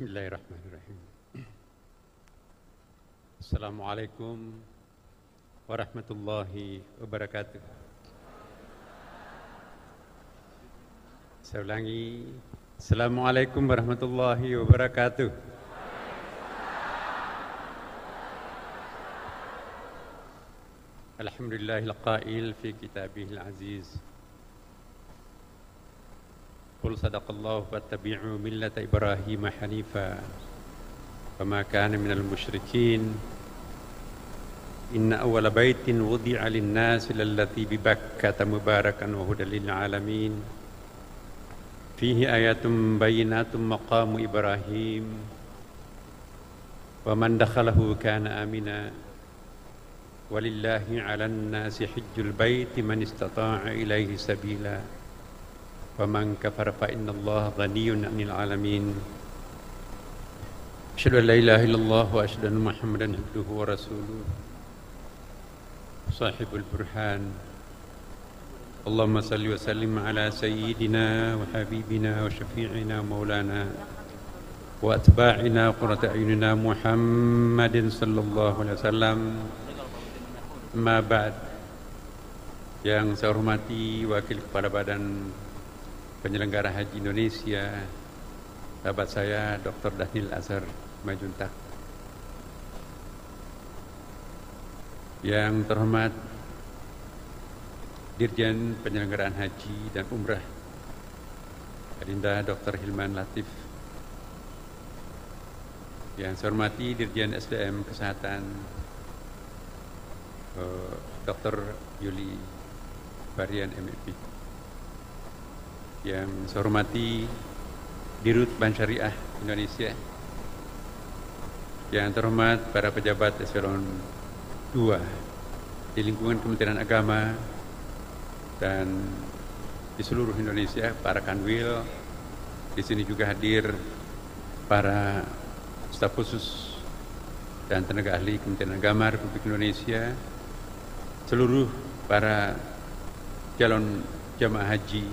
Bismillahirrahmanirrahim. Assalamualaikum warahmatullahi wabarakatuh. Saya ulangi. Assalamualaikum warahmatullahi wabarakatuh. Alhamdulillahil qail fi kitabihil aziz. Qul sadaqallahu fattabi'u millata Ibrahim hanifa wa ma kana minal musyrikin. Inna awwala baitin wudi'a lin-nasi lallati bi Bakkata mubarakan wa hudan lil alamin. Fihi ayatun bayyinatun maqamu Ibrahim wa man dakhalahu kana amina. Walillahi 'alan nasi hajjul baiti man istata'a ilaihi sabila. ومن كفر فإن الله غني عن العالمين أشهد أن لا إله إلا الله وأشهد أن محمدا عبده ورسوله صاحب البرهان اللهم صل وسلم على سيدنا وحبيبنا وشفيعنا ومولانا وأتباعنا قرة أعيننا محمد صلى الله عليه وسلم. ما بعد. Yang saya hormati Wakil Kepala Badan Penyelenggara Haji Indonesia, sahabat saya Dr. Dhanil Azhar Majuntak. Yang terhormat Dirjen Penyelenggaraan Haji dan Umrah Adinda Dr. Hilman Latif. Yang saya hormati Dirjen SDM Kesehatan Dr. Yuli Barian MEP. Yang saya hormati Dirut Bank Syariah Indonesia, yang terhormat para pejabat eselon 2 di lingkungan Kementerian Agama dan di seluruh Indonesia, para kanwil, di sini juga hadir para staf khusus dan tenaga ahli Kementerian Agama Republik Indonesia, seluruh para calon jamaah haji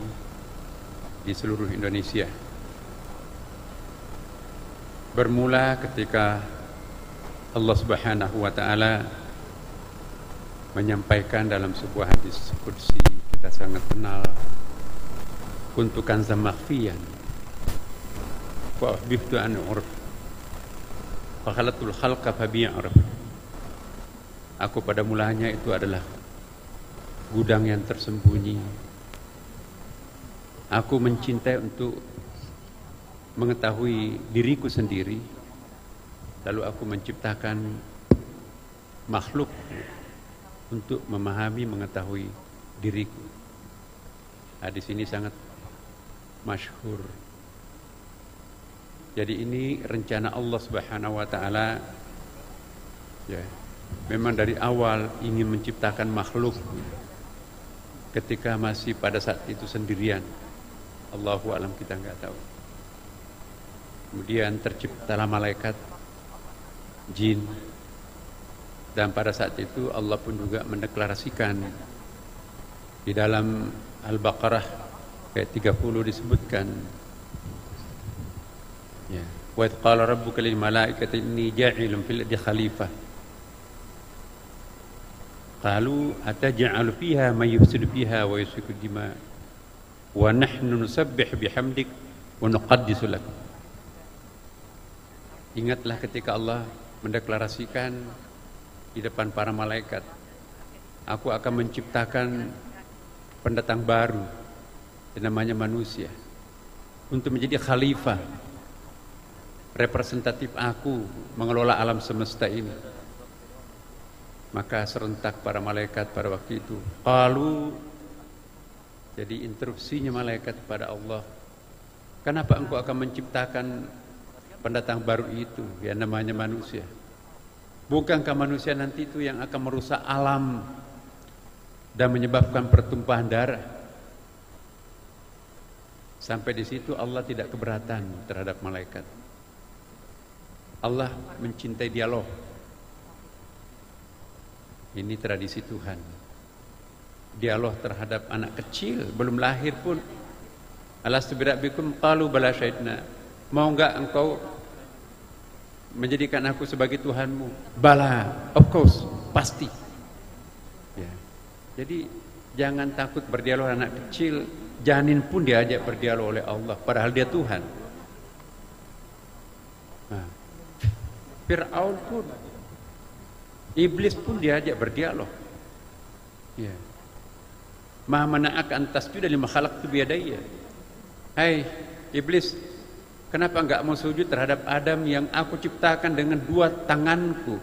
di seluruh Indonesia. Bermula ketika Allah Subhanahu wa taala menyampaikan dalam sebuah hadis qudsi kita sangat kenal, kuntu kanzan makhfiyan wa uhbibtu an urf fa khalatul khalqa fa bi'arf. Aku pada mulanya itu adalah gudang yang tersembunyi. Aku mencintai untuk mengetahui diriku sendiri, lalu aku menciptakan makhluk untuk memahami, mengetahui diriku. Hadis ini sangat masyhur. Jadi ini rencana Allah Subhanahu wa taala, ya. Memang dari awal ingin menciptakan makhluk ketika masih pada saat itu sendirian. Allahu alam, kita enggak tahu. Kemudian terciptalah malaikat, jin, dan pada saat itu Allah pun juga mendeklarasikan di dalam Al-Baqarah ayat 30 disebutkan, ya, wa idh qala rabbuka lil malaikati inni ja'ilun fil ardi khalifah qalu ataj'alu fiha may yufsidu fiha wa yasfiku dima wa nahnu nusabbih bihamdik wa nuqaddisu lak. Ingatlah ketika Allah mendeklarasikan di depan para malaikat, aku akan menciptakan pendatang baru yang namanya manusia untuk menjadi khalifah, representatif aku mengelola alam semesta ini. Maka serentak para malaikat pada waktu itu qalu, jadi interupsinya malaikat kepada Allah, kenapa engkau akan menciptakan pendatang baru itu yang namanya manusia? Bukankah manusia nanti itu yang akan merusak alam dan menyebabkan pertumpahan darah? Sampai di situ Allah tidak keberatan terhadap malaikat. Allah mencintai dialog. Ini tradisi Tuhan. Dialog terhadap anak kecil belum lahir pun. Alastu birabbikum qalu bala syahidna. Mau enggak engkau menjadikan aku sebagai Tuhanmu? Bala, of course, pasti. Ya. Jadi jangan takut berdialog anak kecil, janin pun diajak berdialog oleh Allah, padahal dia Tuhan. Nah, Fir'aun pun, iblis pun diajak berdialog. Ya. Ma mana'aka an tasjuda lima khalaqtu biyadayya. Hai iblis, kenapa enggak mau sujud terhadap Adam yang aku ciptakan dengan dua tanganku,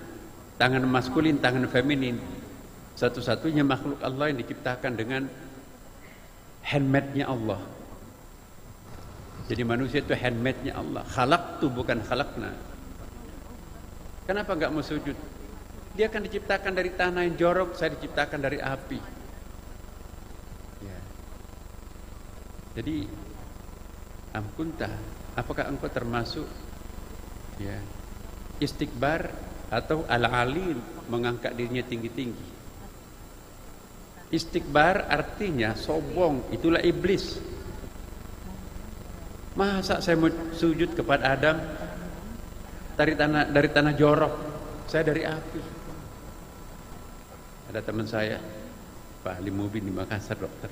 tangan maskulin, tangan feminin, satu-satunya makhluk Allah yang diciptakan dengan handmade-nya Allah. Jadi manusia itu handmade-nya Allah. Khalaqtu bukan khalaqna. Kenapa enggak mau sujud? Dia kan diciptakan dari tanah yang jorok, saya diciptakan dari api. Ya. Jadi amkunta, apakah engkau termasuk ya istikbar atau al-alim, mengangkat dirinya tinggi-tinggi? Istikbar artinya sombong, itulah iblis. Masa saya mau sujud kepada Adam dari tanah jorok, saya dari api. Ada teman saya, Pak Ali Mubin di Makassar, dokter.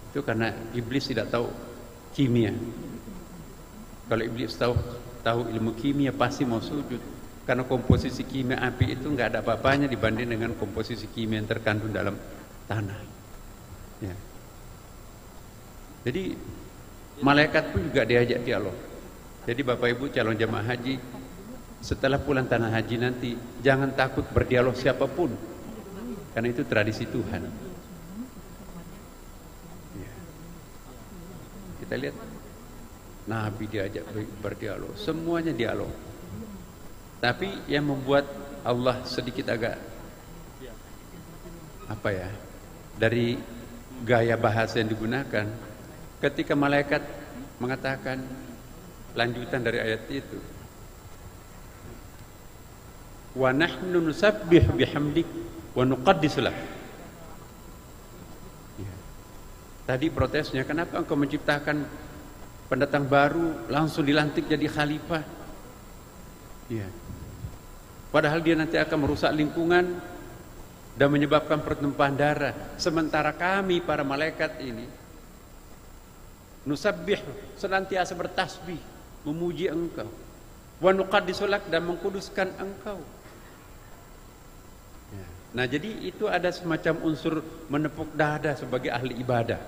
Itu karena iblis tidak tahu kimia. Kalau iblis tahu ilmu kimia pasti mau sujud, karena komposisi kimia api itu nggak ada apa-apanya dibanding dengan komposisi kimia yang terkandung dalam tanah. Ya. Jadi malaikat pun juga diajak dialog. Jadi Bapak Ibu calon jemaah haji, setelah pulang tanah haji nanti jangan takut berdialog siapapun, karena itu tradisi Tuhan. Ya. Kita lihat Nabi diajak berdialog, semuanya dialog. Tapi yang membuat Allah sedikit agak apa ya, dari gaya bahasa yang digunakan, ketika malaikat mengatakan lanjutan dari ayat itu, wa nahnu nusabbih bihamdik wa nuqaddisu lak. Ya. Tadi protesnya, kenapa engkau menciptakan pendatang baru langsung dilantik jadi khalifah? Ya. Padahal dia nanti akan merusak lingkungan dan menyebabkan pertumpahan darah. Sementara kami para malaikat ini nusabbih, senantiasa bertasbih, memuji engkau, wa nuqaddisu lak, dan mengkuduskan engkau. Ya. Nah, jadi itu ada semacam unsur menepuk dada sebagai ahli ibadah.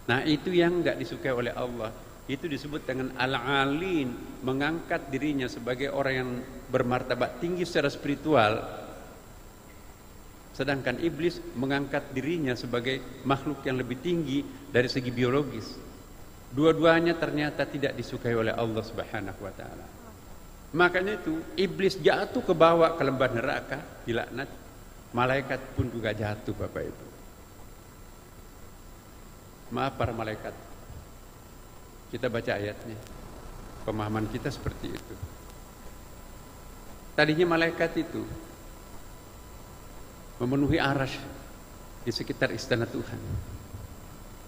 Nah, itu yang enggak disukai oleh Allah. Itu disebut dengan al-alin, mengangkat dirinya sebagai orang yang bermartabat tinggi secara spiritual. Sedangkan iblis mengangkat dirinya sebagai makhluk yang lebih tinggi dari segi biologis. Dua-duanya ternyata tidak disukai oleh Allah Subhanahu wa taala. Makanya itu iblis jatuh ke bawah ke lembah neraka, dilaknat. Malaikat pun juga jatuh, Bapak Ibu. Maaf para malaikat, kita baca ayatnya, pemahaman kita seperti itu. Tadinya malaikat itu memenuhi arasy di sekitar istana Tuhan.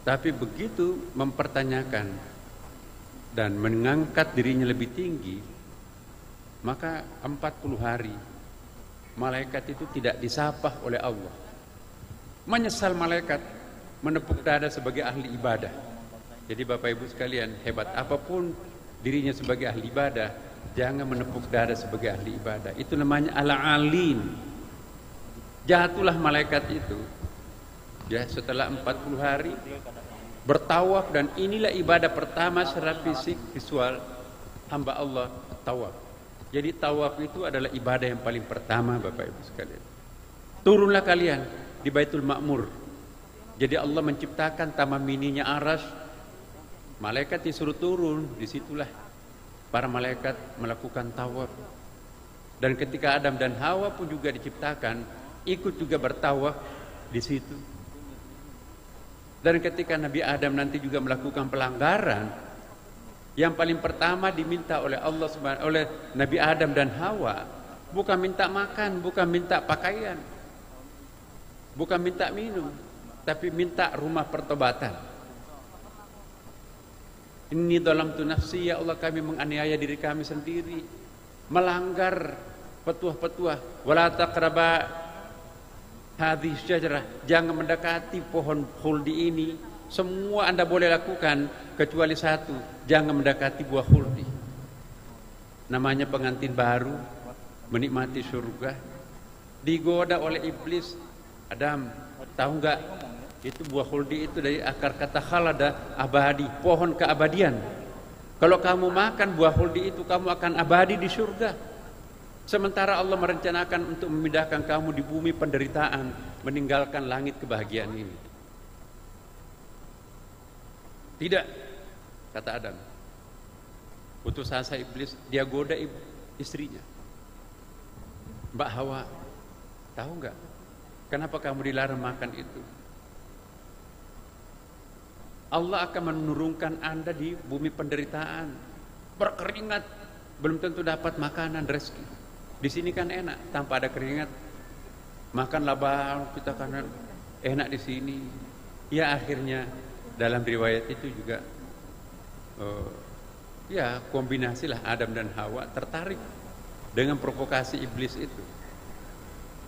Tapi begitu mempertanyakan dan mengangkat dirinya lebih tinggi, maka 40 hari malaikat itu tidak disapah oleh Allah. Menyesal malaikat, menepuk dada sebagai ahli ibadah. Jadi Bapak Ibu sekalian, hebat apapun dirinya sebagai ahli ibadah, jangan menepuk dada sebagai ahli ibadah. Itu namanya al-alin. Jatuhlah malaikat itu ya setelah 40 hari bertawaf, dan inilah ibadah pertama secara fisik visual hamba Allah, tawaf. Jadi tawaf itu adalah ibadah yang paling pertama, Bapak Ibu sekalian. Turunlah kalian di Baitul Ma'mur. Jadi Allah menciptakan taman mininya arasy, malaikat disuruh turun, disitulah para malaikat melakukan tawaf. Dan ketika Adam dan Hawa pun juga diciptakan, ikut juga bertawaf di situ. Dan ketika Nabi Adam nanti juga melakukan pelanggaran, yang paling pertama diminta oleh Allah oleh Nabi Adam dan Hawa, bukan minta makan, bukan minta pakaian, bukan minta minum, tapi minta rumah pertobatan. Inni dhalamtu nafsi, ya Allah kami menganiaya diri kami sendiri. melanggar petuah-petuah. Wala taqraba hadhihi syajarah, jangan mendekati pohon khuldi ini. Semua Anda boleh lakukan kecuali satu, jangan mendekati buah khuldi. Namanya pengantin baru menikmati surga, digoda oleh iblis. Adam, tahu nggak itu buah khuldi itu dari akar kata khalada, abadi, pohon keabadian. Kalau kamu makan buah khuldi itu, kamu akan abadi di surga. Sementara Allah merencanakan untuk memindahkan kamu di bumi penderitaan, meninggalkan langit kebahagiaan ini. Tidak, kata Adam. Putus asa iblis, dia goda istrinya. Mbak Hawa, tahu nggak kenapa kamu dilarang makan itu? Allah akan menurunkan Anda di bumi penderitaan, berkeringat, belum tentu dapat makanan, rezeki. Di sini kan enak, tanpa ada keringat, makan labang kita kan enak di sini. Ya akhirnya dalam riwayat itu juga, ya kombinasilah Adam dan Hawa tertarik dengan provokasi iblis itu.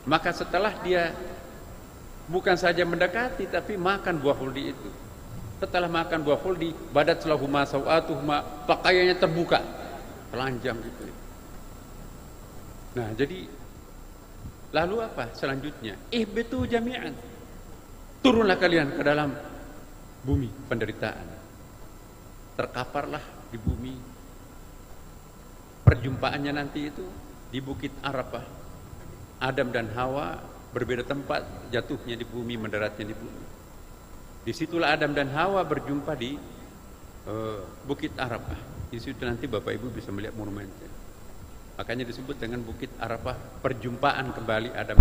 Maka setelah dia bukan saja mendekati, tapi makan buah khuldi itu. Setelah makan buah khuldi, badat lahuma sawatuhuma, pakaiannya terbuka, telanjang gitu. Nah, jadi lalu apa selanjutnya? Ihbitu jami'an. Turunlah kalian ke dalam bumi penderitaan. Terkaparlah di bumi. Perjumpaannya nanti itu di Bukit Arafah. Adam dan Hawa berbeda tempat jatuhnya di bumi, mendaratnya di bumi. Disitulah Adam dan Hawa berjumpa di Bukit Arafah. Di situ nanti Bapak Ibu bisa melihat monumennya. Makanya disebut dengan Bukit Arafah, perjumpaan kembali Adam.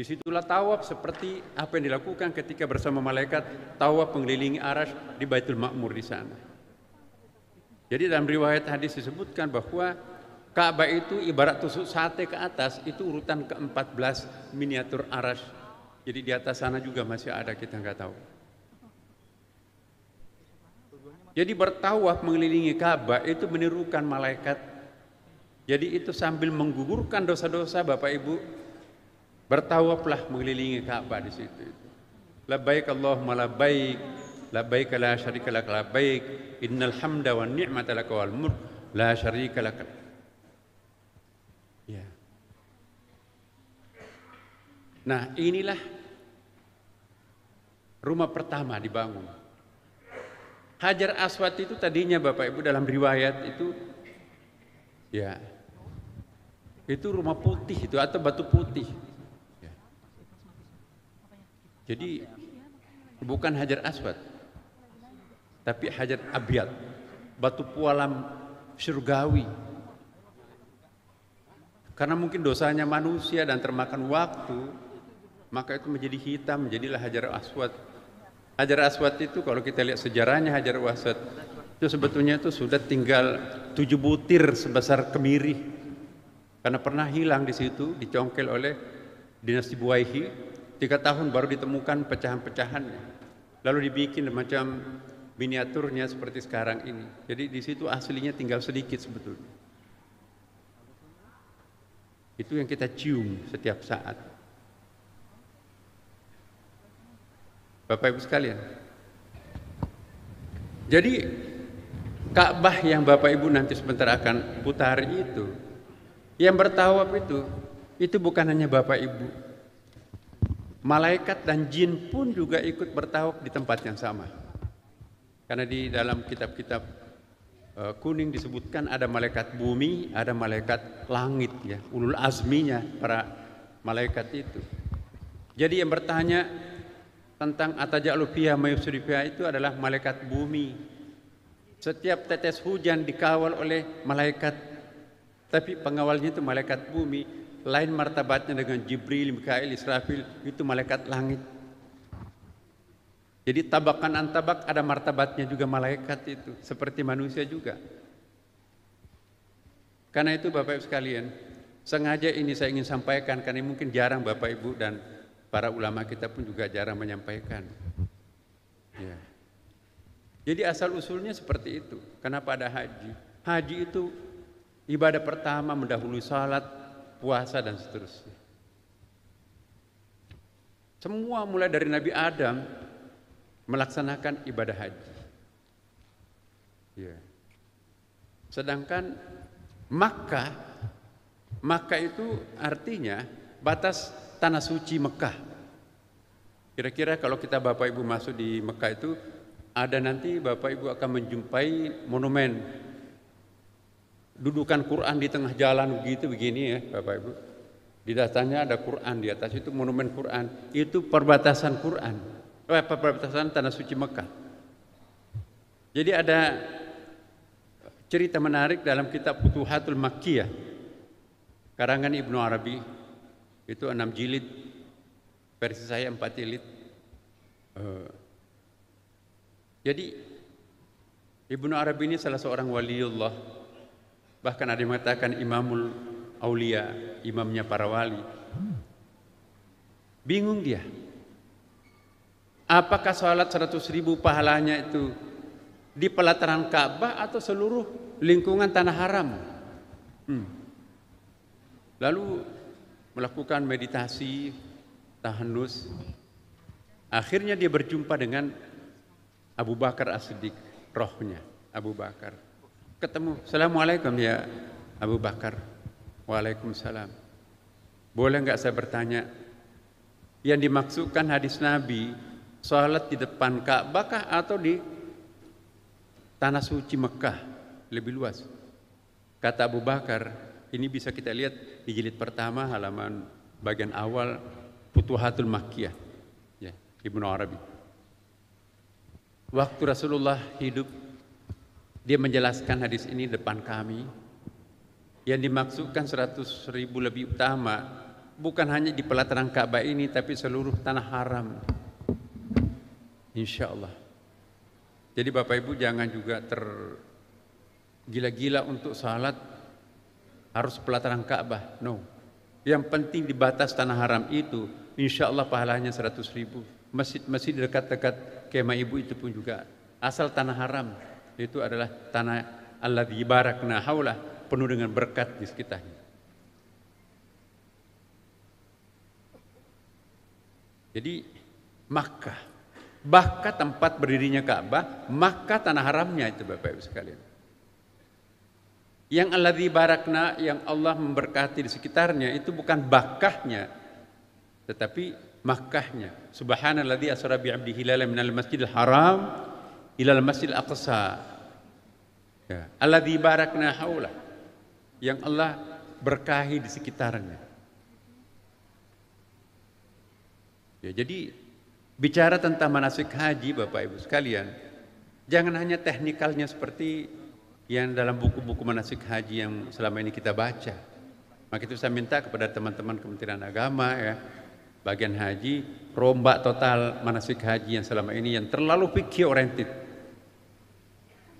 Disitulah tawaf seperti apa yang dilakukan ketika bersama malaikat tawaf mengelilingi Arasy di Baitul Ma'mur di sana. Jadi dalam riwayat hadis disebutkan bahwa Ka'bah itu ibarat tusuk sate ke atas, itu urutan ke-14 miniatur Arasy. Jadi di atas sana juga masih ada, kita nggak tahu. Jadi bertawaf mengelilingi Ka'bah itu menirukan malaikat. Jadi itu sambil menggugurkan dosa-dosa Bapak Ibu, bertawaflah mengelilingi Ka'bah di situ. Labbaik Allahumma labbaik, labbaik la syarika lak labbaik, innal hamda wan ni'mata lak wal mulk la syarika lak. Ya. Nah, inilah rumah pertama dibangun. Hajar Aswad itu tadinya Bapak Ibu dalam riwayat itu, ya, itu rumah putih itu atau batu putih. Jadi bukan Hajar Aswad, tapi Hajar Abyad, batu pualam surgawi. Karena mungkin dosanya manusia dan termakan waktu, maka itu menjadi hitam, menjadilah Hajar Aswad. Hajar Aswad itu kalau kita lihat sejarahnya Hajar Aswad itu sebetulnya itu sudah tinggal 7 butir sebesar kemiri. Karena pernah hilang di situ, dicongkel oleh dinasti Buwaihi, 3 tahun baru ditemukan pecahan-pecahannya. Lalu dibikin macam miniaturnya seperti sekarang ini. Jadi di situ aslinya tinggal sedikit sebetulnya. Itu yang kita cium setiap saat. Bapak Ibu sekalian. Jadi Ka'bah yang Bapak Ibu nanti sebentar akan putar itu, yang bertawaf itu bukan hanya Bapak Ibu. Malaikat dan jin pun juga ikut bertawaf di tempat yang sama. Karena di dalam kitab-kitab kuning disebutkan ada malaikat bumi, ada malaikat langit ya, ulul azminya para malaikat itu. Jadi yang bertanya tentang atajalu fiha ma yufsidu fiha itu adalah malaikat bumi. Setiap tetes hujan dikawal oleh malaikat, tapi pengawalnya itu malaikat bumi. Lain martabatnya dengan Jibril, Mikail, Israfil, itu malaikat langit. Jadi tabakan antabak ada martabatnya juga malaikat itu, seperti manusia juga. Karena itu Bapak Ibu sekalian, sengaja ini saya ingin sampaikan karena mungkin jarang Bapak Ibu dan para ulama kita pun juga jarang menyampaikan. Ya. Jadi asal usulnya seperti itu. Kenapa ada haji? Haji itu ibadah pertama mendahului salat, puasa dan seterusnya. Semua mulai dari Nabi Adam melaksanakan ibadah haji. Ya. Sedangkan Makkah itu artinya batas tanah suci Mekah. Kira-kira kalau kita Bapak Ibu masuk di Mekah itu ada nanti Bapak Ibu akan menjumpai monumen dudukan Quran di tengah jalan begini ya Bapak Ibu. Di datanya ada Quran, di atas itu monumen Quran. Itu perbatasan Quran. Perbatasan tanah suci Mekah. Jadi ada cerita menarik dalam kitab Futuhatul Makkiyah karangan Ibnu Arabi, itu 6 jilid, versi saya 4 jilid. Jadi Ibnu Arabi ini salah seorang waliullah, bahkan ada yang mengatakan imamul aulia, imamnya para wali. Bingung dia, apakah sholat 100.000 pahalanya itu di pelataran Ka'bah atau seluruh lingkungan tanah haram? Lalu melakukan meditasi, tahannus. Akhirnya dia berjumpa dengan Abu Bakar As-Siddiq, rohnya Abu Bakar. Ketemu, Assalamualaikum ya Abu Bakar. Waalaikumsalam. Boleh nggak saya bertanya, yang dimaksudkan hadis Nabi, sholat di depan Ka'bah atau di tanah suci Mekah? Lebih luas. Kata Abu Bakar, ini bisa kita lihat di jilid pertama halaman bagian awal Futuhatul Makkiyah ya, Ibnu Arabi. Waktu Rasulullah hidup, dia menjelaskan hadis ini depan kami. Yang dimaksudkan 100.000 lebih utama bukan hanya di pelataran Ka'bah ini, tapi seluruh tanah haram. Insya Allah. Jadi Bapak Ibu jangan juga tergila-gila untuk salat harus pelataran Ka'bah. No. Yang penting di batas tanah haram itu, insya Allah pahalanya 100.000. Masjid dekat-dekat kemah ibu itu pun juga asal tanah haram. Itu adalah tanah alladzi barakna haulah, penuh dengan berkat di sekitarnya. Jadi Makkah, Makkah tempat berdirinya Ka'bah, Makkah tanah haramnya itu Bapak Ibu sekalian. Yang alladzi barakna, yang Allah memberkati di sekitarnya itu bukan Bakkahnya, tetapi Makkahnya. Subhanalladzi asra bi 'abdihi lailan minal masjidil haram ilal masjidil aqsa. Ya, alladzi barakna haula, yang Allah berkahi di sekitarnya. Ya, jadi bicara tentang manasik haji Bapak Ibu sekalian, jangan hanya teknikalnya seperti yang dalam buku-buku manasik haji yang selama ini kita baca. Maka itu saya minta kepada teman-teman Kementerian Agama ya, bagian haji, rombak total manasik haji yang selama ini yang terlalu fikih oriented.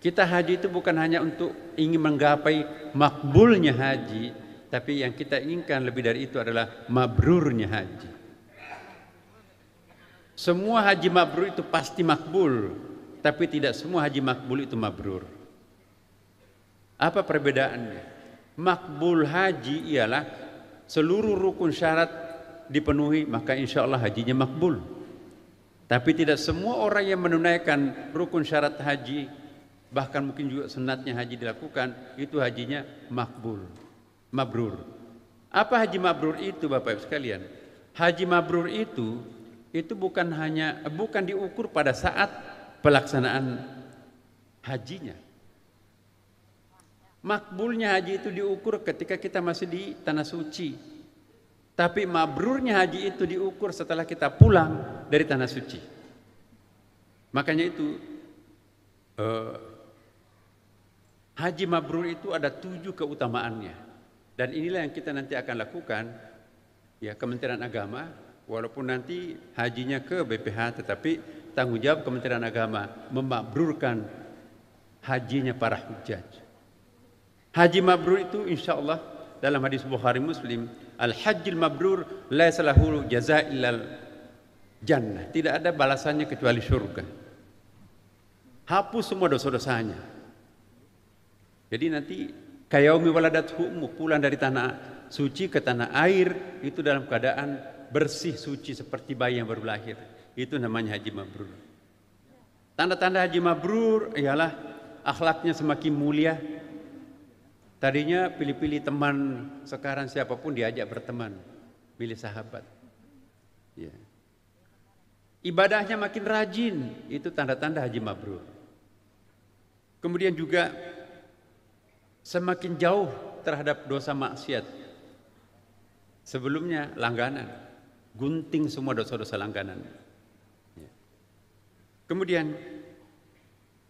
Kita haji itu bukan hanya untuk ingin menggapai makbulnya haji, Tapi yang kita inginkan lebih dari itu adalah mabrurnya haji. Semua haji mabrur itu pasti makbul, tapi tidak semua haji makbul itu mabrur. Apa perbedaannya? Makbul haji ialah seluruh rukun syarat dipenuhi, maka insya Allah hajinya makbul. Tapi tidak semua orang yang menunaikan rukun syarat haji, bahkan mungkin juga sunatnya haji dilakukan, itu hajinya makbul, mabrur. Apa haji mabrur itu, Bapak Ibu sekalian? Haji mabrur itu bukan diukur pada saat pelaksanaan hajinya. Makbulnya haji itu diukur ketika kita masih di tanah suci. Tapi mabrurnya haji itu diukur setelah kita pulang dari tanah suci. Makanya itu haji mabrur itu ada 7 keutamaannya. Dan inilah yang kita nanti akan lakukan, ya, Kementerian Agama. Walaupun nanti hajinya ke BPH, tetapi tanggung jawab Kementerian Agama memabrurkan hajinya para hujjaj. Haji mabrur itu insya Allah dalam hadis Bukhari Muslim, al-hajjil mabrur laisa lahu jazaa illal jannah. Tidak ada balasannya kecuali surga. Hapus semua dosa-dosanya. Jadi nanti kayaumi waladathu ummu, pulang dari tanah suci ke tanah air itu dalam keadaan bersih suci seperti bayi yang baru lahir. Itu namanya haji mabrur. Tanda-tanda haji mabrur ialah akhlaknya semakin mulia. Tadinya pilih-pilih teman, sekarang siapapun diajak berteman, pilih sahabat. Ya. Ibadahnya makin rajin, itu tanda-tanda haji mabrur. Kemudian juga semakin jauh terhadap dosa maksiat. Sebelumnya langganan, gunting semua dosa-dosa langganan. Ya. Kemudian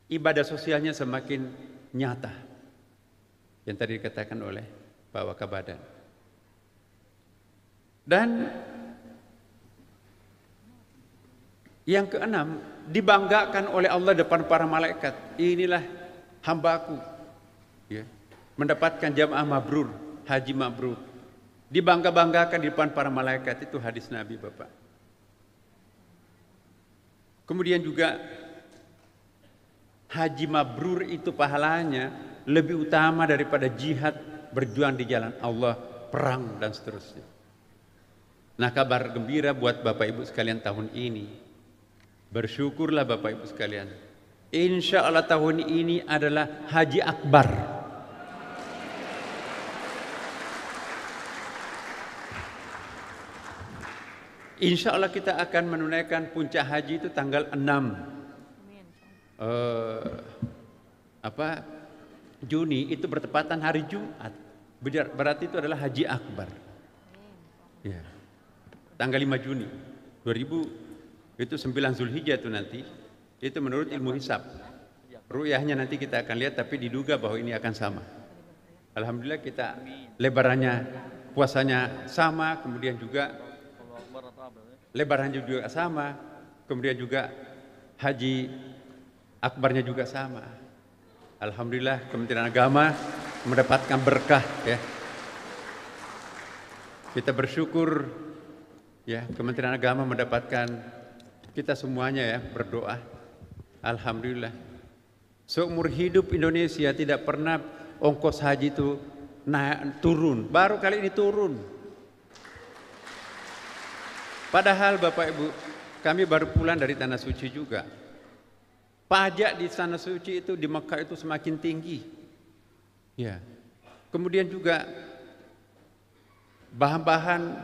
ibadah sosialnya semakin nyata, yang tadi dikatakan oleh Pak Wakabadan. Dan yang keenam, dibanggakan oleh Allah depan para malaikat. Inilah hambaku, ya, mendapatkan jamaah mabrur, haji mabrur. Dibangga-banggakan di depan para malaikat, itu hadis Nabi, Bapak. Kemudian juga haji mabrur itu pahalanya lebih utama daripada jihad, berjuang di jalan Allah, perang dan seterusnya. Nah, kabar gembira buat Bapak Ibu sekalian tahun ini. Bersyukurlah Bapak Ibu sekalian. Insya Allah tahun ini adalah haji akbar. Insya Allah kita akan menunaikan puncak haji itu tanggal 6 Juni, itu bertepatan hari Jumat. Berarti itu adalah haji akbar. Ya. Tanggal 5 Juni 2000 itu 9 Zulhijjah itu nanti. Itu menurut ilmu hisab. Ru'yahnya nanti kita akan lihat, tapi diduga bahwa ini akan sama. Alhamdulillah kita lebarannya, puasanya sama, kemudian juga lebarannya juga sama, kemudian juga haji akbarnya juga sama. Alhamdulillah Kementerian Agama mendapatkan berkah, ya. Kita bersyukur, ya, Kementerian Agama mendapatkan, kita semuanya, ya, berdoa. Alhamdulillah. Seumur hidup Indonesia tidak pernah ongkos haji itu naik turun, baru kali ini turun. Padahal Bapak Ibu, kami baru pulang dari tanah suci juga. Pajak di tanah suci itu di Mekah itu semakin tinggi. Ya. Kemudian juga bahan-bahan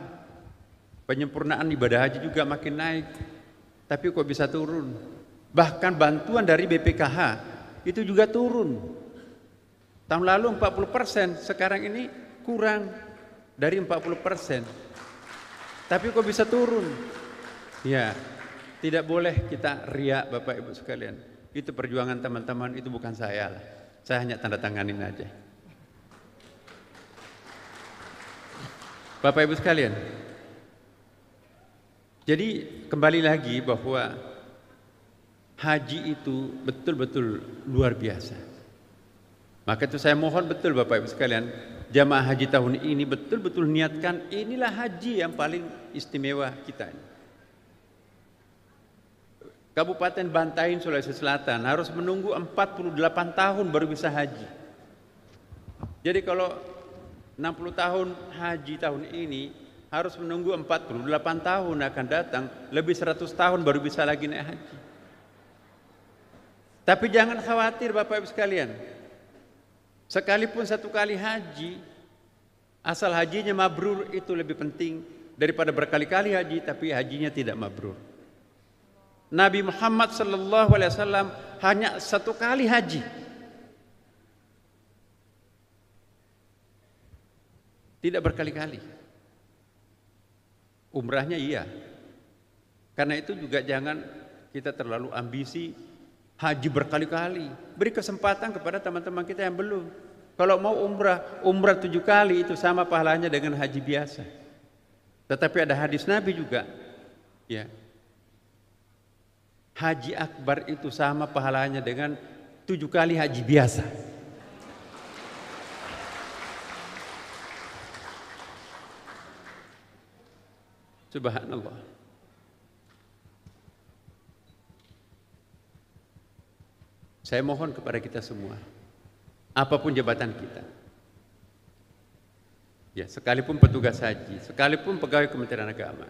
penyempurnaan ibadah haji juga makin naik. Tapi kok bisa turun? Bahkan bantuan dari BPKH itu juga turun. Tahun lalu 40%, sekarang ini kurang dari 40%. Tapi kok bisa turun? Ya, tidak boleh kita riak Bapak Ibu sekalian. Itu perjuangan teman-teman, itu bukan saya lah. Saya hanya tanda tanganin aja. Bapak Ibu sekalian, jadi kembali lagi bahwa haji itu betul-betul luar biasa. Maka itu saya mohon betul Bapak Ibu sekalian, jamaah haji tahun ini betul-betul niatkan inilah haji yang paling istimewa kita. Kabupaten Bantaing, Sulawesi Selatan harus menunggu 48 tahun baru bisa haji. Jadi kalau 60 tahun haji tahun ini harus menunggu 48 tahun akan datang, lebih 100 tahun baru bisa lagi naik haji. Tapi jangan khawatir Bapak Ibu sekalian. Sekalipun satu kali haji, asal hajinya mabrur itu lebih penting daripada berkali-kali haji tapi hajinya tidak mabrur. Nabi Muhammad SAW hanya satu kali haji. Tidak berkali-kali. Umrahnya iya. Karena itu juga jangan kita terlalu ambisi haji berkali-kali. Beri kesempatan kepada teman-teman kita yang belum. Kalau mau umrah 7 kali itu sama pahalanya dengan haji biasa. Tetapi ada hadis Nabi juga. Ya. Haji akbar itu sama pahalanya dengan 7 kali haji biasa. Subhanallah. Saya mohon kepada kita semua, apapun jabatan kita, ya sekalipun petugas haji, sekalipun pegawai Kementerian Agama,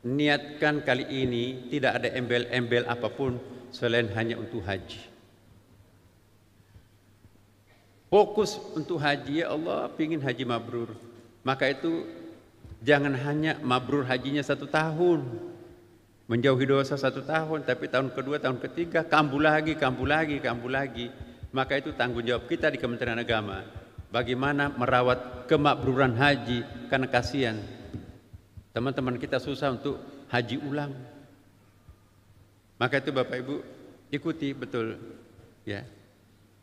niatkan kali ini tidak ada embel-embel apapun selain hanya untuk haji. Fokus untuk haji, ya Allah, pingin haji mabrur. Maka itu jangan hanya mabrur hajinya 1 tahun, menjauhi dosa 1 tahun, tapi tahun kedua, tahun ketiga kambuh lagi. Maka itu tanggung jawab kita di Kementerian Agama. Bagaimana merawat kemakbruran haji, karena kasihan teman-teman kita susah untuk haji ulang. Maka itu Bapak Ibu ikuti betul ya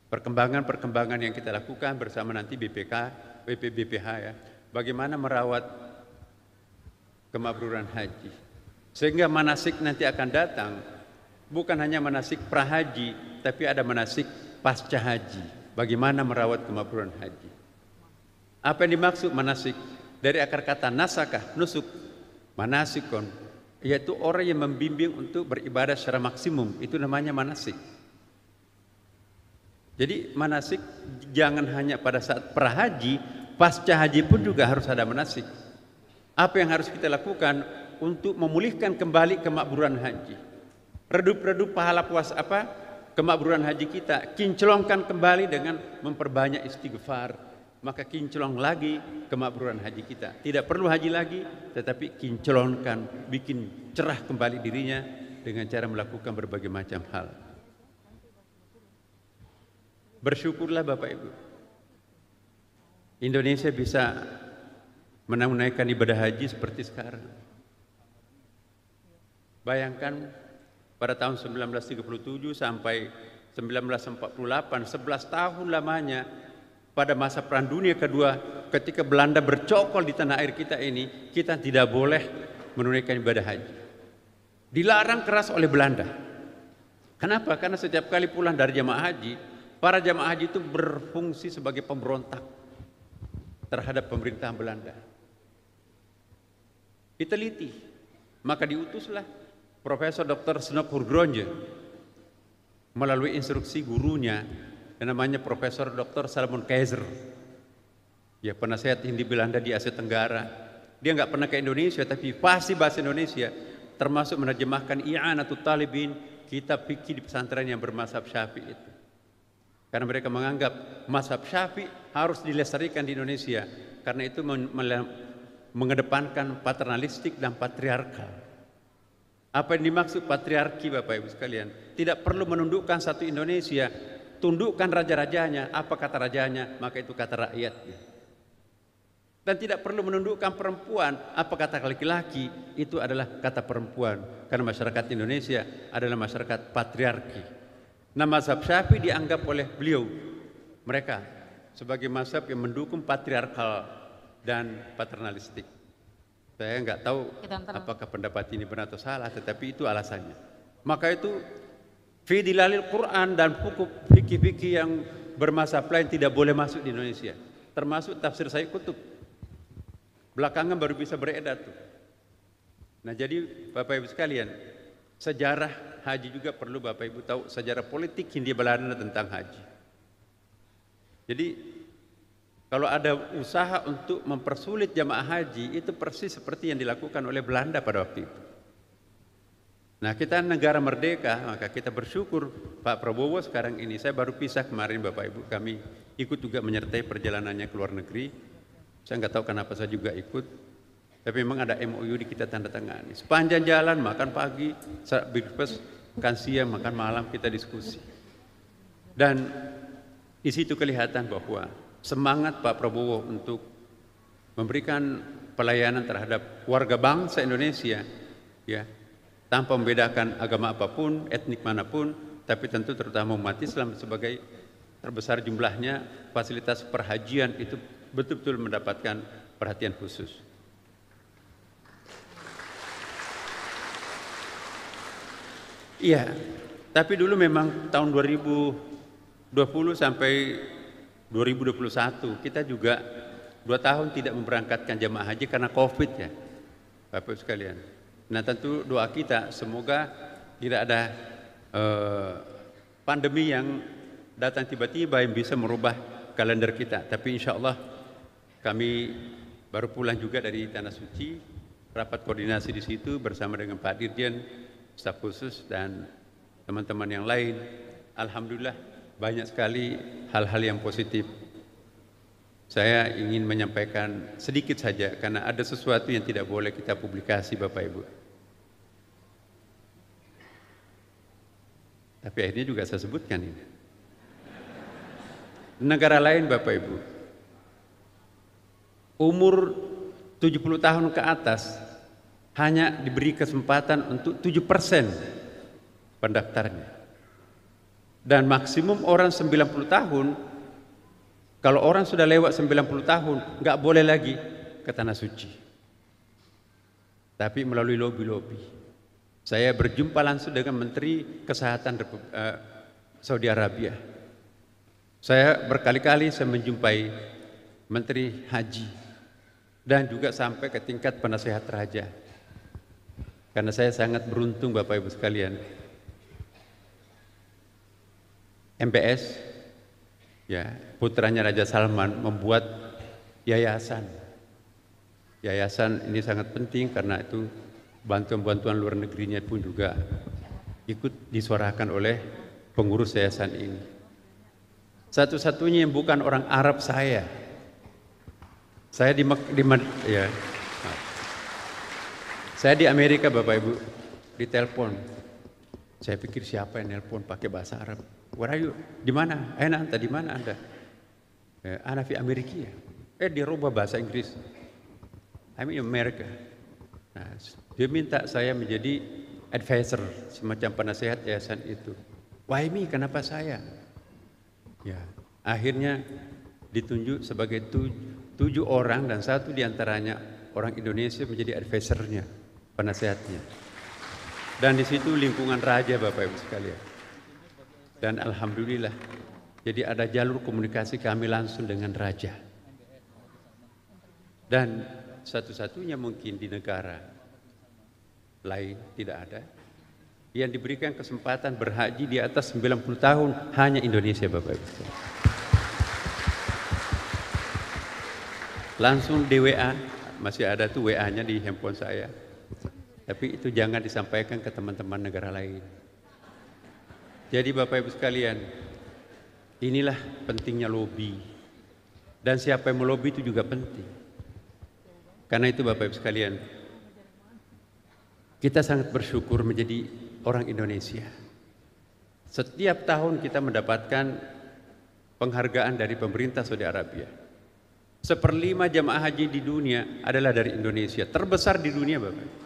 perkembangan yang kita lakukan bersama nanti BPH ya. Bagaimana merawat kemakbruran haji. Sehingga manasik nanti akan datang bukan hanya manasik prahaji, tapi ada manasik pasca haji. Bagaimana merawat kemakbruran haji. Apa yang dimaksud manasik? Dari akar kata nasakah, nusuk, manasikon, yaitu orang yang membimbing untuk beribadah secara maksimum, itu namanya manasik. Jadi manasik jangan hanya pada saat prahaji, pasca haji pun juga harus ada manasik. Apa yang harus kita lakukan untuk memulihkan kembali kemakbruran haji? Redup-redup pahala kemakbruran haji kita, kinclongkan kembali dengan memperbanyak istighfar. Maka kinclong lagi kemakbruran haji kita. Tidak perlu haji lagi, tetapi kinclongkan, bikin cerah kembali dirinya dengan cara melakukan berbagai macam hal. Bersyukurlah Bapak Ibu, Indonesia bisa menunaikan ibadah haji seperti sekarang. Bayangkan pada tahun 1937 sampai 1948, 11 tahun lamanya. Pada masa Perang Dunia Kedua, ketika Belanda bercokol di tanah air kita ini, kita tidak boleh menunaikan ibadah haji. Dilarang keras oleh Belanda. Kenapa? Karena setiap kali pulang dari jamaah haji, para jamaah haji itu berfungsi sebagai pemberontak terhadap pemerintahan Belanda. Diteliti, maka diutuslah Profesor Dr. Snok Hurgronje melalui instruksi gurunya yang namanya Profesor Dr. Salomon Keizer, ya penasehat Hindi Belanda di Asia Tenggara. Dia nggak pernah ke Indonesia, tapi pasti bahasa Indonesia, termasuk menerjemahkan I'anatul Talibin, kitab fikih di pesantren yang bermazhab Syafi'i itu. Karena mereka menganggap mazhab Syafi'i harus dilestarikan di Indonesia, karena itu mengedepankan paternalistik dan patriarkal. Apa yang dimaksud patriarki Bapak Ibu sekalian? Tidak perlu menundukkan satu Indonesia, tundukkan raja-rajanya. Apa kata rajanya? Maka itu kata rakyatnya. Dan tidak perlu menundukkan perempuan. Apa kata laki-laki? Itu adalah kata perempuan. Karena masyarakat Indonesia adalah masyarakat patriarki. Nah, mazhab Syafi'i dianggap oleh beliau, mereka, sebagai mazhab yang mendukung patriarkal dan paternalistik. Saya nggak tahu apakah pendapat ini benar atau salah, tetapi itu alasannya. Maka itu fi dilalil Quran dan fikih-fikih yang bermazhab lain tidak boleh masuk di Indonesia. termasuk tafsir Sayyid Qutb. Belakangan baru bisa beredar tuh. Nah, jadi Bapak Ibu sekalian, sejarah haji juga perlu Bapak Ibu tahu, sejarah politik Hindia Belanda tentang haji. Jadi kalau ada usaha untuk mempersulit jamaah haji, itu persis seperti yang dilakukan oleh Belanda pada waktu itu. Nah, kita negara merdeka, maka kita bersyukur Pak Prabowo sekarang ini. Saya baru pisah kemarin Bapak Ibu, kami ikut juga menyertai perjalanannya ke luar negeri. Saya nggak tahu kenapa saya juga ikut, tapi memang ada MOU di kita tanda tangani. Sepanjang jalan makan pagi, makan siang, makan malam, kita diskusi. Dan di situ kelihatan bahwa semangat Pak Prabowo untuk memberikan pelayanan terhadap warga bangsa Indonesia, ya, tanpa membedakan agama apapun, etnik manapun, tapi tentu terutama umat Islam sebagai terbesar jumlahnya, fasilitas perhajian itu betul-betul mendapatkan perhatian khusus. Iya, tapi dulu memang tahun 2020 sampai 2021 kita juga 2 tahun tidak memberangkatkan jamaah haji karena COVID ya, Bapak sekalian. Nah, tentu doa kita semoga tidak ada pandemi yang datang tiba-tiba yang bisa merubah kalender kita. Tapi insya Allah kami baru pulang juga dari Tanah Suci, rapat koordinasi di situ bersama dengan Pak Dirjen, staf khusus dan teman-teman yang lain. Alhamdulillah banyak sekali hal-hal yang positif. Saya ingin menyampaikan sedikit saja karena ada sesuatu yang tidak boleh kita publikasi Bapak Ibu. Tapi akhirnya juga saya sebutkan ini. Negara lain Bapak Ibu, umur 70 tahun ke atas hanya diberi kesempatan untuk 7% pendaftarnya. Dan maksimum orang 90 tahun, kalau orang sudah lewat 90 tahun, nggak boleh lagi ke Tanah Suci. Tapi melalui lobi-lobi. Saya berjumpa langsung dengan Menteri Kesehatan Saudi Arabia. Saya berkali-kali menjumpai Menteri Haji dan juga sampai ke tingkat penasehat raja. Karena saya sangat beruntung Bapak Ibu sekalian. MBS, ya, putranya Raja Salman membuat yayasan. Yayasan ini sangat penting karena itu bantuan-bantuan luar negerinya pun juga ikut disuarakan oleh pengurus yayasan ini. Satu-satunya yang bukan orang Arab saya di Amerika Bapak Ibu, ditelepon. Saya pikir siapa yang nelpon pakai bahasa Arab. Where are you? Di mana? Aina anta, di mana Anda? Ana fi Amerika. Dia rubah bahasa Inggris. I'm in America. Nah, dia minta saya menjadi advisor, semacam penasehat yayasan itu. Why me? Kenapa saya? Ya, akhirnya ditunjuk sebagai 7 orang dan 1 diantaranya orang Indonesia menjadi advisornya, penasehatnya. Dan di situ lingkungan raja Bapak Ibu sekalian. Dan alhamdulillah, jadi ada jalur komunikasi kami langsung dengan raja. Dan satu-satunya mungkin di negara lain tidak ada yang diberikan kesempatan berhaji di atas 90 tahun, hanya Indonesia Bapak Ibu. Langsung di WA, masih ada tuh WA-nya di handphone saya. Tapi itu jangan disampaikan ke teman-teman negara lain. Jadi Bapak Ibu sekalian, inilah pentingnya lobby. Dan siapa yang melobi itu juga penting. Karena itu Bapak Ibu sekalian, kita sangat bersyukur menjadi orang Indonesia. Setiap tahun kita mendapatkan penghargaan dari pemerintah Saudi Arabia. 1/5 jamaah haji di dunia adalah dari Indonesia, terbesar di dunia Bapak Ibu.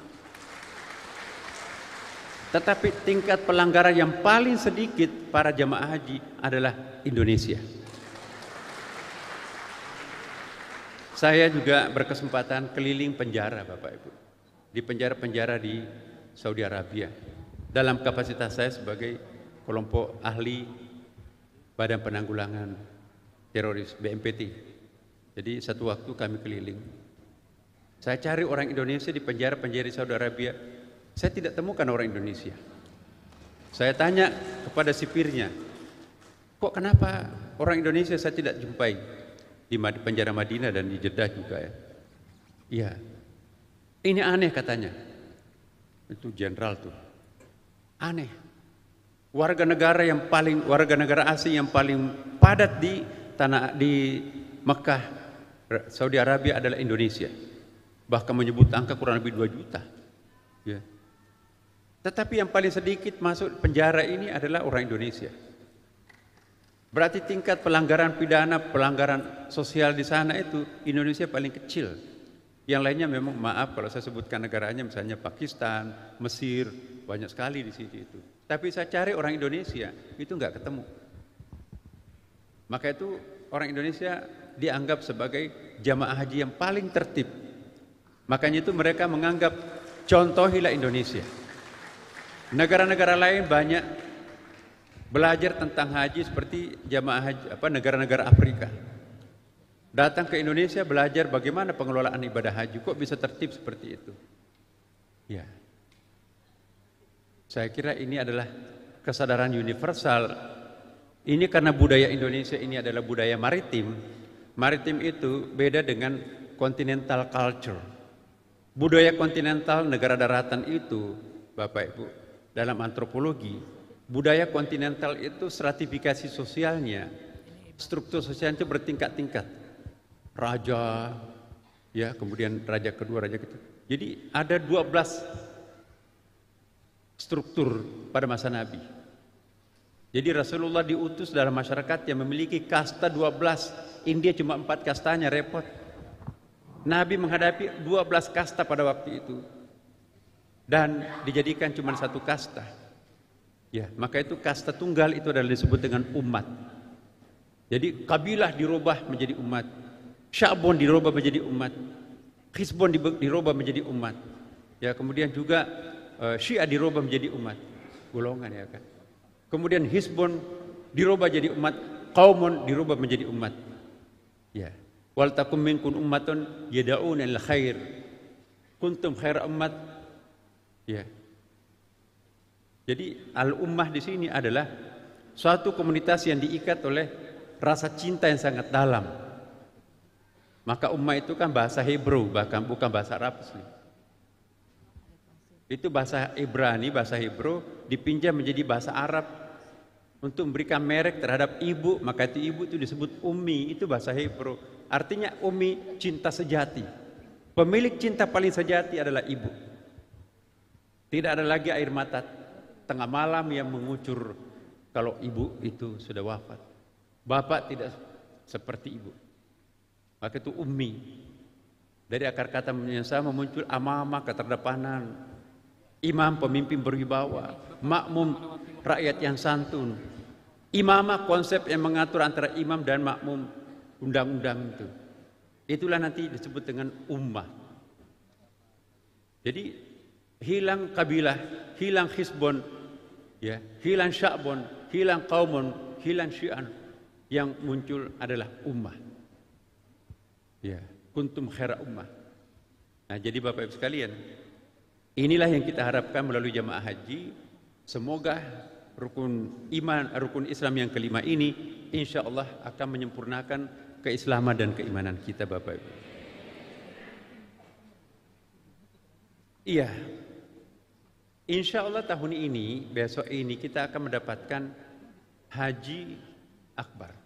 Tetapi tingkat pelanggaran yang paling sedikit para jamaah haji adalah Indonesia. Saya juga berkesempatan keliling penjara Bapak Ibu, di penjara-penjara di Saudi Arabia, dalam kapasitas saya sebagai kelompok ahli Badan Penanggulangan Teroris BNPT. Jadi satu waktu kami keliling, saya cari orang Indonesia di penjara-penjara di Saudi Arabia, saya tidak temukan orang Indonesia. Saya tanya kepada sipirnya, kok kenapa orang Indonesia saya tidak jumpai di penjara Madinah dan di Jeddah juga ya? Iya, ini aneh katanya. Itu jenderal tuh, aneh. Warga negara asing yang paling padat di Mekah, Saudi Arabia adalah Indonesia. Bahkan menyebut angka kurang lebih 2 juta. Ya. Tetapi yang paling sedikit masuk penjara ini adalah orang Indonesia. Berarti tingkat pelanggaran pidana, pelanggaran sosial di sana itu Indonesia paling kecil. Yang lainnya memang maaf kalau saya sebutkan negaranya, misalnya Pakistan, Mesir, banyak sekali di situ itu. Tapi saya cari orang Indonesia, itu nggak ketemu. Maka itu orang Indonesia dianggap sebagai jamaah haji yang paling tertib. Makanya itu mereka menganggap contohilah Indonesia. Negara-negara lain banyak belajar tentang haji seperti jamaah haji negara-negara Afrika. Datang ke Indonesia belajar bagaimana pengelolaan ibadah haji, kok bisa tertib seperti itu. Ya. Saya kira ini adalah kesadaran universal. Ini karena budaya Indonesia ini adalah budaya maritim. Maritim itu beda dengan continental culture. Budaya kontinental negara daratan itu, Bapak Ibu, dalam antropologi, budaya kontinental itu stratifikasi sosialnya, struktur sosial itu bertingkat-tingkat. Raja, ya, kemudian raja kedua, raja ketiga. Jadi ada 12 struktur pada masa Nabi. Jadi Rasulullah diutus dalam masyarakat yang memiliki kasta 12. India cuma 4 kastanya, repot. Nabi menghadapi 12 kasta pada waktu itu. Dan dijadikan cuma 1 kasta. Ya, maka itu kasta tunggal itu adalah disebut dengan umat. Jadi kabilah dirubah menjadi umat. Sya'bun dirubah menjadi umat. Hizbun dirubah menjadi umat. Ya, kemudian juga Syiah dirubah menjadi umat, golongan ya kan. Kemudian Hizbun dirubah jadi umat, Qaumun dirubah menjadi umat. Ya. Wal takum minkum ummatun yad'una ilal khair. Kuntum khair ummat. Ya. Jadi al-ummah di sini adalah suatu komunitas yang diikat oleh rasa cinta yang sangat dalam. Maka ummah itu kan bahasa Hebrew, bahkan bukan bahasa Arab asli. Itu bahasa Ibrani, bahasa Hebrew dipinjam menjadi bahasa Arab untuk memberikan merek terhadap ibu, maka itu ibu itu disebut ummi, itu bahasa Hebrew. Artinya ummi, cinta sejati. Pemilik cinta paling sejati adalah ibu. Tidak ada lagi air mata tengah malam yang mengucur kalau ibu itu sudah wafat. Bapak tidak seperti ibu. Maka itu ummi. Dari akar kata yang sama muncul amamah, keterdepanan. Imam, pemimpin berwibawa. Makmum, rakyat yang santun. Imamah, konsep yang mengatur antara imam dan makmum, undang-undang itu. Itulah nanti disebut dengan ummah. Jadi hilang kabilah, hilang hizbun, ya, hilang sya'bun, hilang qaumun, hilang syi'an. Yang muncul adalah ummah. Ya, kuntum khaira ummah. Nah, jadi Bapak Ibu sekalian, inilah yang kita harapkan melalui jamaah haji. Semoga rukun iman, rukun Islam yang kelima ini insya Allah akan menyempurnakan keislaman dan keimanan kita, Bapak Ibu. Iya, insya Allah tahun ini, besok ini kita akan mendapatkan haji akbar.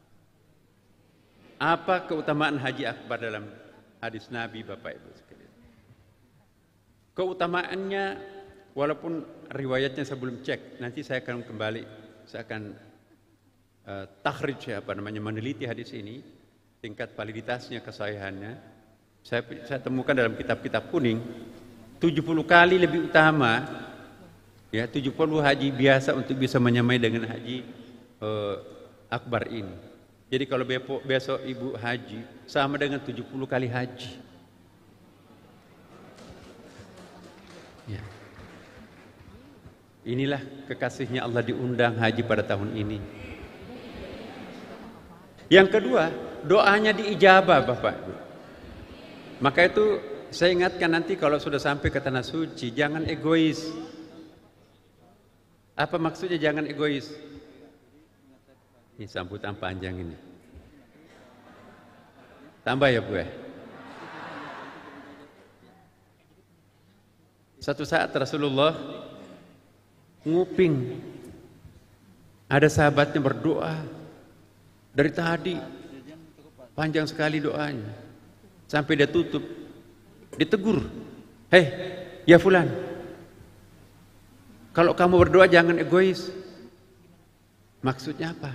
Apa keutamaan haji akbar dalam hadis Nabi, Bapak Ibu sekalian? Keutamaannya, walaupun riwayatnya saya belum cek, nanti saya akan kembali, saya akan takhrij, meneliti hadis ini, tingkat validitasnya, kesahihannya. Saya temukan dalam kitab-kitab kuning, 70 kali lebih utama, ya, 70 haji biasa untuk bisa menyamai dengan haji akbar ini. Jadi kalau besok ibu haji, sama dengan 70 kali haji. Ya. Inilah kekasihnya Allah diundang haji pada tahun ini. Yang kedua, doanya diijabah Bapak. Maka itu saya ingatkan nanti kalau sudah sampai ke tanah suci, jangan egois. Apa maksudnya jangan egois? Ini sambutan panjang ini. Tambah ya Bu ya. Satu saat Rasulullah nguping, ada sahabatnya berdoa dari tadi, panjang sekali doanya, sampai dia tutup, ditegur, hei ya fulan, kalau kamu berdoa jangan egois. Maksudnya apa?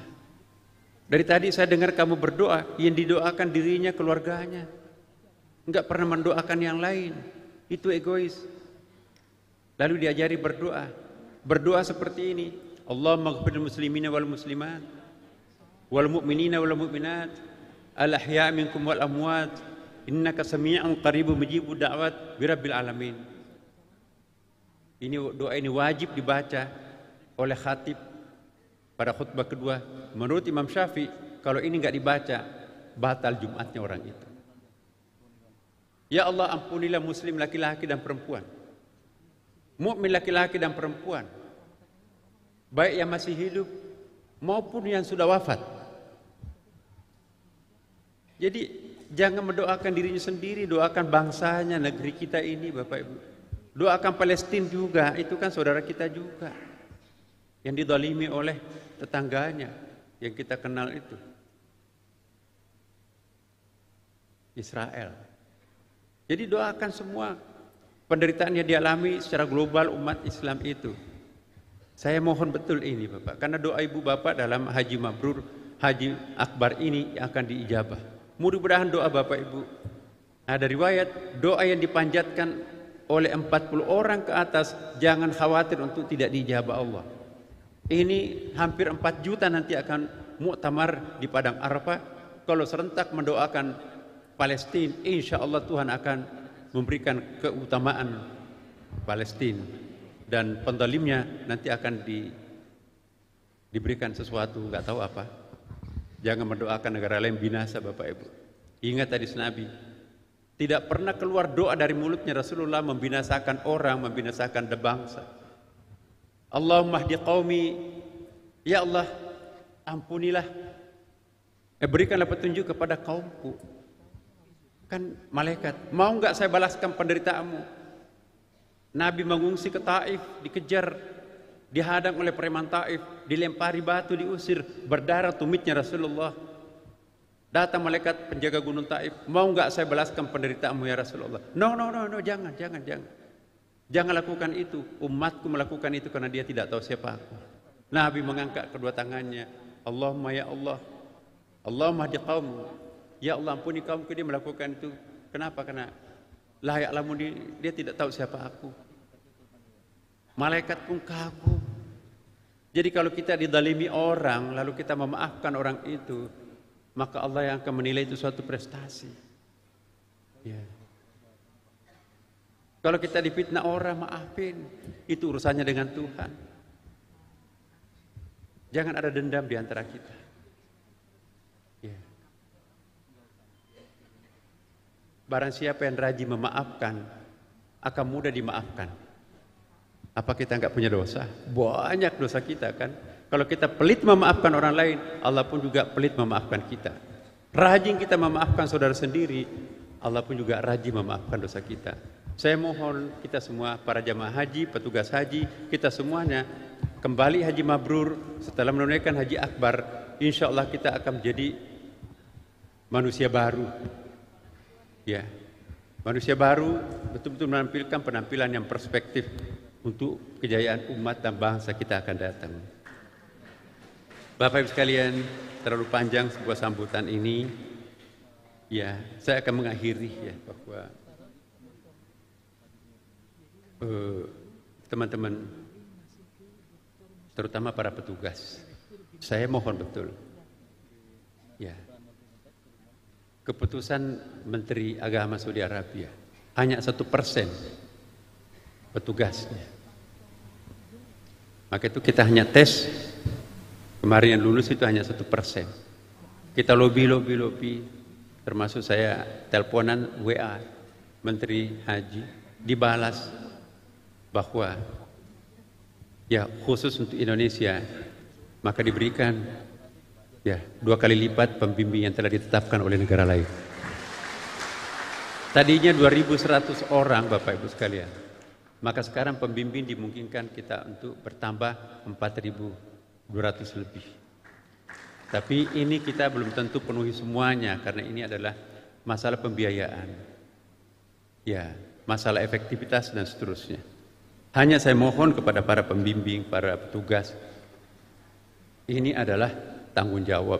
Dari tadi saya dengar kamu berdoa, yang didoakan dirinya, keluarganya, enggak pernah mendoakan yang lain, itu egois. Lalu diajari berdoa, berdoa seperti ini, Allahumma ighfirlil muslimina wal muslimat wal mu'minina wal mu'minat al ahya' minkum wal amwat innaka sami'un qaribun mujibud da'wat birabbil alamin. Ini doa ini wajib dibaca oleh khatib pada khutbah kedua. Menurut Imam Syafi'i, kalau ini enggak dibaca, batal Jumatnya orang itu. Ya Allah, ampunilah muslim laki-laki dan perempuan, mukmin laki-laki dan perempuan, baik yang masih hidup maupun yang sudah wafat. Jadi jangan mendoakan dirinya sendiri, doakan bangsanya, negeri kita ini Bapak Ibu. Doakan Palestina juga, itu kan saudara kita juga, yang didolimi oleh tetangganya yang kita kenal itu, Israel. Jadi doakan semua penderitaan yang dialami secara global umat Islam itu. Saya mohon betul ini Bapak, karena doa ibu Bapak dalam Haji Mabrur, Haji Akbar ini akan diijabah. Mudah-mudahan doa Bapak Ibu. Ada riwayat doa yang dipanjatkan oleh 40 orang ke atas, jangan khawatir untuk tidak diijabah Allah. Ini hampir 4 juta nanti akan muktamar di Padang Arafah. Kalau serentak mendoakan Palestina, insya Allah Tuhan akan memberikan keutamaan Palestina, dan pendalimnya nanti akan diberikan sesuatu, nggak tahu apa. Jangan mendoakan negara lain binasa Bapak Ibu. Ingat hadis Nabi, tidak pernah keluar doa dari mulutnya Rasulullah membinasakan orang, membinasakan bangsa. Allahumma hdi qaumi, ya Allah ampunilah, berikanlah petunjuk kepada kaumku. Kan malaikat, mau nggak saya balaskan penderitaanmu? Nabi mengungsi ke Taif, dikejar, dihadang oleh preman Taif, dilempari batu, diusir, berdarah tumitnya Rasulullah. Datang malaikat penjaga gunung Taif, mau nggak saya balaskan penderitaanmu ya Rasulullah? No, jangan. Jangan lakukan itu. Umatku melakukan itu karena dia tidak tahu siapa aku. Nabi mengangkat kedua tangannya, Allahumma ya Allah, Allahumma hdi qaumku. Ya Allah ampuni kaumku, dia melakukan itu. Kenapa? Karena la ya'lamu, dia tidak tahu siapa aku. Malaikat pun kagum. Jadi kalau kita didalimi orang lalu kita memaafkan orang itu, maka Allah yang akan menilai itu suatu prestasi. Ya. Kalau kita difitnah orang, maafin, itu urusannya dengan Tuhan. Jangan ada dendam di antara kita. Ya. Barang siapa yang rajin memaafkan, akan mudah dimaafkan. Apa kita enggak punya dosa? Banyak dosa kita kan. Kalau kita pelit memaafkan orang lain, Allah pun juga pelit memaafkan kita. Rajin kita memaafkan saudara sendiri, Allah pun juga rajin memaafkan dosa kita. Saya mohon kita semua, para jamaah haji, petugas haji, kita semuanya kembali haji mabrur setelah menunaikan haji akbar. Insya Allah kita akan menjadi manusia baru. Ya, manusia baru betul-betul menampilkan penampilan yang perspektif untuk kejayaan umat dan bangsa kita akan datang. Bapak Ibu sekalian, terlalu panjang sebuah sambutan ini. Ya, saya akan mengakhiri ya bahwa teman-teman, terutama para petugas, saya mohon betul, ya, keputusan Menteri Agama Saudi Arabia hanya 1% petugasnya. Maka itu kita hanya tes, kemarin yang lulus itu hanya 1%. Kita lobby, termasuk saya teleponan WA Menteri Haji, dibalas bahwa ya khusus untuk Indonesia maka diberikan ya 2 kali lipat pembimbing yang telah ditetapkan oleh negara lain. Tadinya 2.100 orang Bapak Ibu sekalian, maka sekarang pembimbing dimungkinkan kita untuk bertambah 4.200 lebih. Tapi ini kita belum tentu penuhi semuanya karena ini adalah masalah pembiayaan. Ya, masalah efektivitas dan seterusnya. Hanya saya mohon kepada para pembimbing, para petugas, ini adalah tanggung jawab.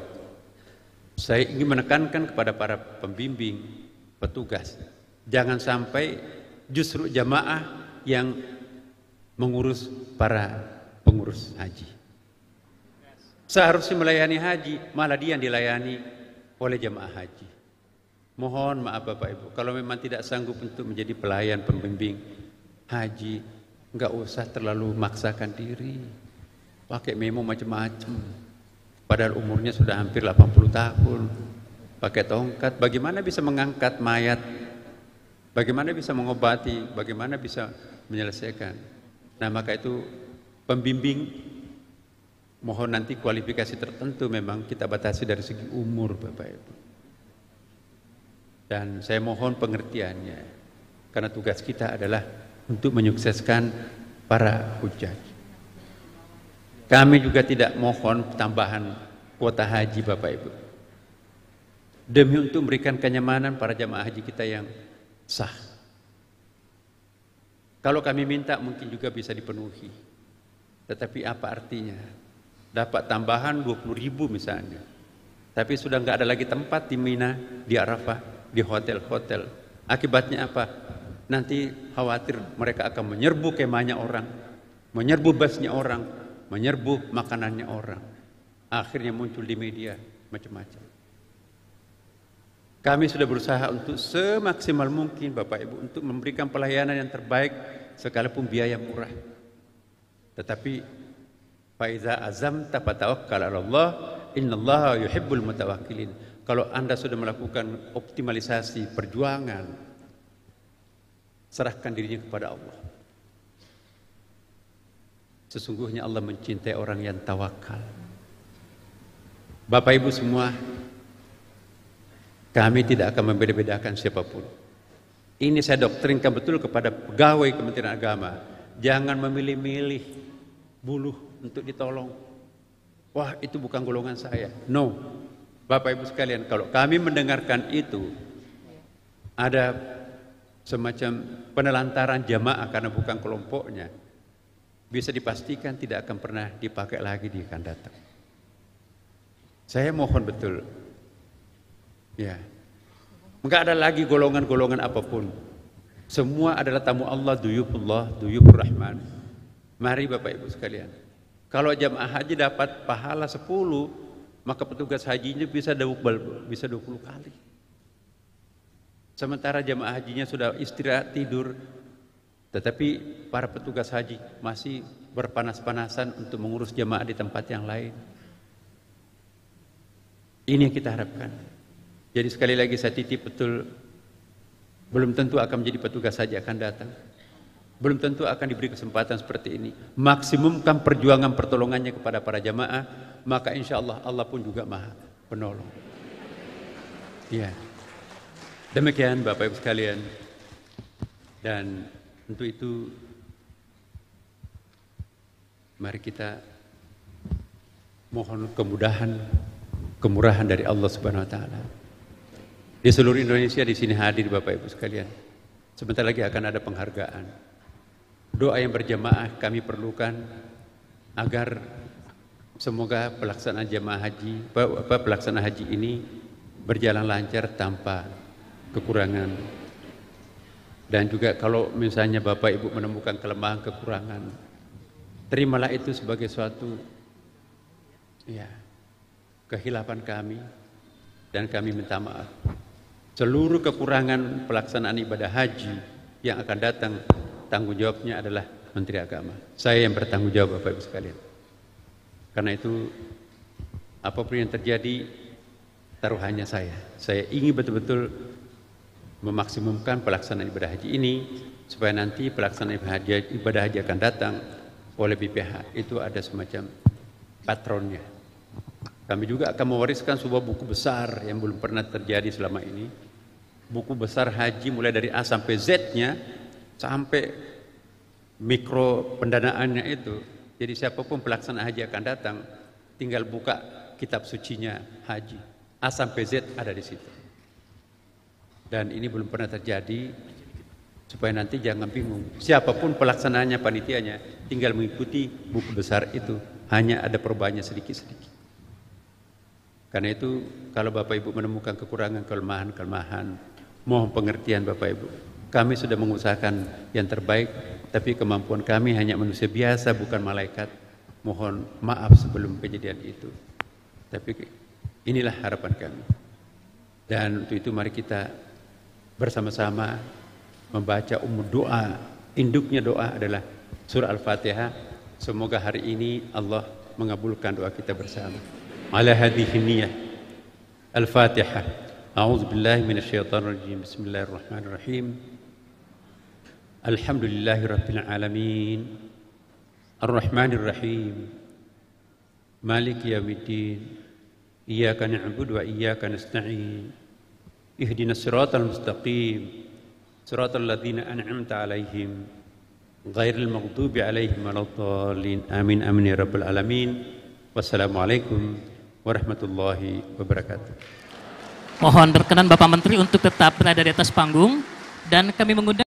Saya ingin menekankan kepada para pembimbing, petugas, jangan sampai justru jamaah yang mengurus para pengurus haji. Seharusnya melayani haji, malah dia yang dilayani oleh jamaah haji. Mohon maaf Bapak Ibu, kalau memang tidak sanggup untuk menjadi pelayan pembimbing haji, enggak usah terlalu maksakan diri. Pakai memo macam-macam. Padahal umurnya sudah hampir 80 tahun. Pakai tongkat, bagaimana bisa mengangkat mayat? Bagaimana bisa mengobati? Bagaimana bisa menyelesaikan? Nah, maka itu pembimbing mohon nanti kualifikasi tertentu memang kita batasi dari segi umur Bapak Ibu. Dan saya mohon pengertiannya, karena tugas kita adalah untuk menyukseskan para hujjaj. Kami juga tidak mohon tambahan kuota haji Bapak Ibu, demi untuk memberikan kenyamanan para jamaah haji kita yang sah. Kalau kami minta mungkin juga bisa dipenuhi, tetapi apa artinya? Dapat tambahan 20.000 misalnya, tapi sudah nggak ada lagi tempat di Mina, di Arafah, di hotel-hotel. Akibatnya apa? Nanti khawatir mereka akan menyerbu kemahnya orang, menyerbu busnya orang, menyerbu makanannya orang. Akhirnya muncul di media macam-macam. Kami sudah berusaha untuk semaksimal mungkin Bapak Ibu untuk memberikan pelayanan yang terbaik sekalipun biaya murah. Tetapi Faiza azamta fatawakkal 'ala Allah, innallaha yuhibbul mutawakkilin. Kalau Anda sudah melakukan optimalisasi perjuangan, serahkan dirinya kepada Allah. Sesungguhnya Allah mencintai orang yang tawakal. Bapak Ibu semua, kami tidak akan membeda-bedakan siapapun. Ini saya doktrinkan betul kepada pegawai Kementerian Agama. Jangan memilih-milih buluh untuk ditolong. Wah, itu bukan golongan saya. No. Bapak Ibu sekalian, kalau kami mendengarkan itu, ada semacam penelantaran jamaah karena bukan kelompoknya, bisa dipastikan tidak akan pernah dipakai lagi di akan datang. Saya mohon betul, ya, enggak ada lagi golongan-golongan apapun. Semua adalah tamu Allah, duyufullah, duyufur rahman. Mari Bapak Ibu sekalian, kalau jamaah haji dapat pahala 10, maka petugas hajinya bisa 20 kali. Sementara jamaah hajinya sudah istirahat tidur, tetapi para petugas haji masih berpanas-panasan untuk mengurus jamaah di tempat yang lain. Ini yang kita harapkan. Jadi sekali lagi saya titip betul, belum tentu akan menjadi petugas haji akan datang. Belum tentu akan diberi kesempatan seperti ini. Maksimumkan perjuangan pertolongannya kepada para jamaah, maka insya Allah Allah pun juga maha penolong. Ya, demikian Bapak Ibu sekalian. Dan untuk itu mari kita mohon kemurahan dari Allah Subhanahu Wa Taala. Di seluruh Indonesia di sini hadir Bapak Ibu sekalian. Sebentar lagi akan ada penghargaan. Doa yang berjamaah kami perlukan agar semoga pelaksanaan pelaksanaan haji ini berjalan lancar tanpa kekurangan. Dan juga kalau misalnya Bapak Ibu menemukan kelemahan kekurangan, terimalah itu sebagai suatu kehilafan kami dan kami minta maaf. Seluruh kekurangan pelaksanaan ibadah haji yang akan datang, tanggung jawabnya adalah Menteri Agama. Saya yang bertanggung jawab Bapak Ibu sekalian. Karena itu apapun yang terjadi, taruhannya saya. Saya ingin betul-betul memaksimumkan pelaksanaan ibadah haji ini supaya nanti pelaksanaan ibadah haji akan datang oleh BPH itu ada semacam patronnya. Kami juga akan mewariskan sebuah buku besar yang belum pernah terjadi selama ini. Buku besar haji mulai dari A sampai Z-nya sampai mikro pendanaannya itu. Jadi siapapun pelaksana haji akan datang tinggal buka kitab sucinya haji. A sampai Z ada di situ. Dan ini belum pernah terjadi, supaya nanti jangan bingung. Siapapun pelaksananya, panitianya, tinggal mengikuti buku besar itu. Hanya ada perubahannya sedikit-sedikit. Karena itu, kalau Bapak Ibu menemukan kekurangan, kelemahan, mohon pengertian Bapak Ibu. Kami sudah mengusahakan yang terbaik, tapi kemampuan kami hanya manusia biasa, bukan malaikat. Mohon maaf sebelum kejadian itu. Tapi inilah harapan kami. Dan untuk itu mari kita bersama-sama membaca doa. Induknya doa adalah surah Al-Fatihah. Semoga hari ini Allah mengabulkan doa kita bersama. Ala hadhihi niyyah. Al-Fatihah. A'udzu billahi minasyaitonir rajim. Bismillahirrahmanirrahim. Alhamdulillahirabbil alamin. Ar-Rahmanir Rahim. Maliki yaumiddin. Iyyaka na'budu wa iyyaka nasta'in. Ihdinas siratal mustaqim siratal ladzina an'amta 'alaihim ghairil maghdubi 'alaihim waladdallin. Amin amin ya rabbal alamin. Wassalamualaikum warahmatullahi wabarakatuh. Mohon berkenan Bapak Menteri untuk tetap berada di atas panggung dan kami mengundang